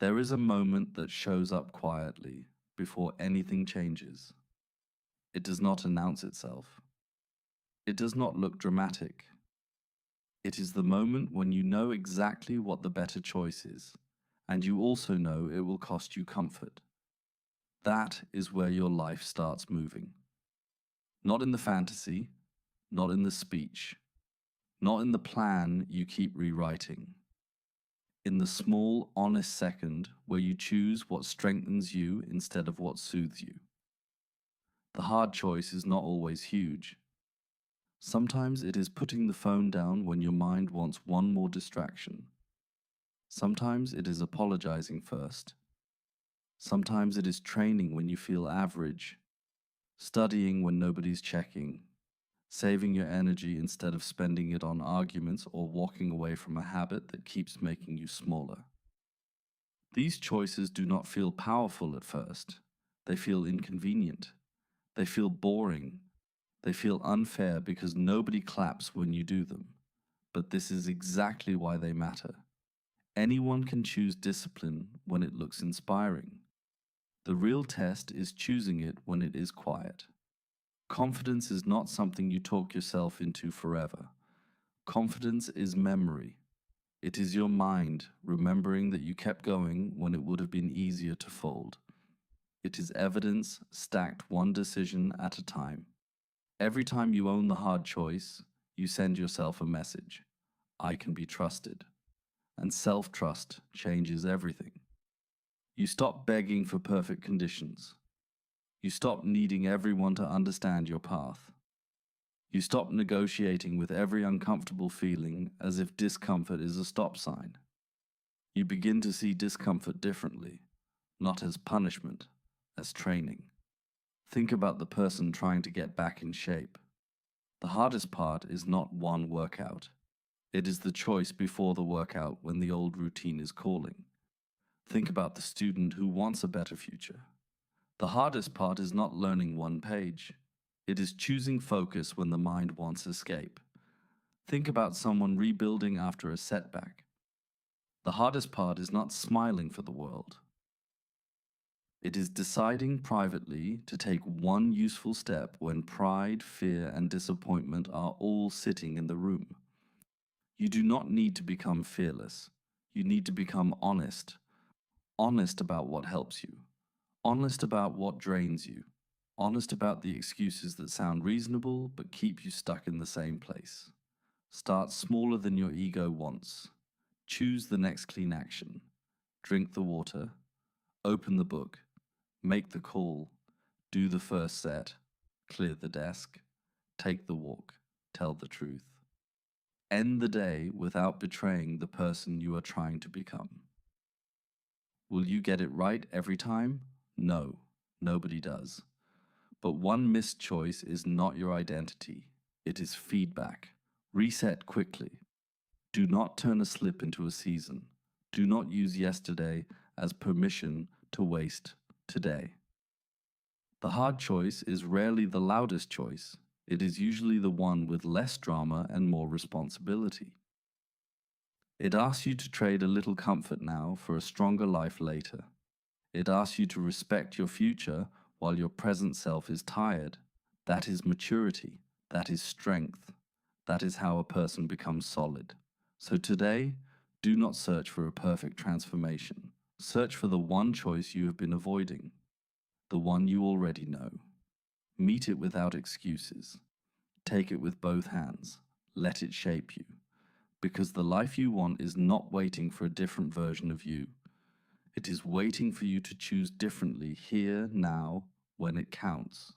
There is a moment that shows up quietly before anything changes. It does not announce itself. It does not look dramatic. It is the moment when you know exactly what the better choice is, and you also know it will cost you comfort. That is where your life starts moving. Not in the fantasy, not in the speech, not in the plan you keep rewriting. In the small, honest second where you choose what strengthens you instead of what soothes you. The hard choice is not always huge. Sometimes it is putting the phone down when your mind wants one more distraction. Sometimes it is apologizing first. Sometimes it is training when you feel average, studying when nobody's checking, saving your energy instead of spending it on arguments or walking away from a habit that keeps making you smaller. These choices do not feel powerful at first. They feel inconvenient. They feel boring. They feel unfair because nobody claps when you do them. But this is exactly why they matter. Anyone can choose discipline when it looks inspiring. The real test is choosing it when it is quiet. Confidence is not something you talk yourself into forever. Confidence is memory. It is your mind remembering that you kept going when it would have been easier to fold. It is evidence stacked one decision at a time. Every time you own the hard choice, you send yourself a message. I can be trusted. And self-trust changes everything. You stop begging for perfect conditions. You stop needing everyone to understand your path. You stop negotiating with every uncomfortable feeling as if discomfort is a stop sign. You begin to see discomfort differently, not as punishment, as training. Think about the person trying to get back in shape. The hardest part is not one workout. It is the choice before the workout when the old routine is calling. Think about the student who wants a better future. The hardest part is not learning one page. It is choosing focus when the mind wants escape. Think about someone rebuilding after a setback. The hardest part is not smiling for the world. It is deciding privately to take one useful step when pride, fear, and disappointment are all sitting in the room. You do not need to become fearless. You need to become honest. Honest about what helps you. Honest about what drains you. Honest about the excuses that sound reasonable but keep you stuck in the same place. Start smaller than your ego wants. Choose the next clean action. Drink the water. Open the book. Make the call. Do the first set. Clear the desk. Take the walk. Tell the truth. End the day without betraying the person you are trying to become. Will you get it right every time? No, nobody does. But one missed choice is not your identity. It is feedback. Reset quickly. Do not turn a slip into a season. Do not use yesterday as permission to waste today. The hard choice is rarely the loudest choice. It is usually the one with less drama and more responsibility. It asks you to trade a little comfort now for a stronger life later. It asks you to respect your future while your present self is tired. That is maturity. That is strength. That is how a person becomes solid. So today, do not search for a perfect transformation. Search for the one choice you have been avoiding, the one you already know. Meet it without excuses. Take it with both hands. Let it shape you. Because the life you want is not waiting for a different version of you. It is waiting for you to choose differently here, now, when it counts.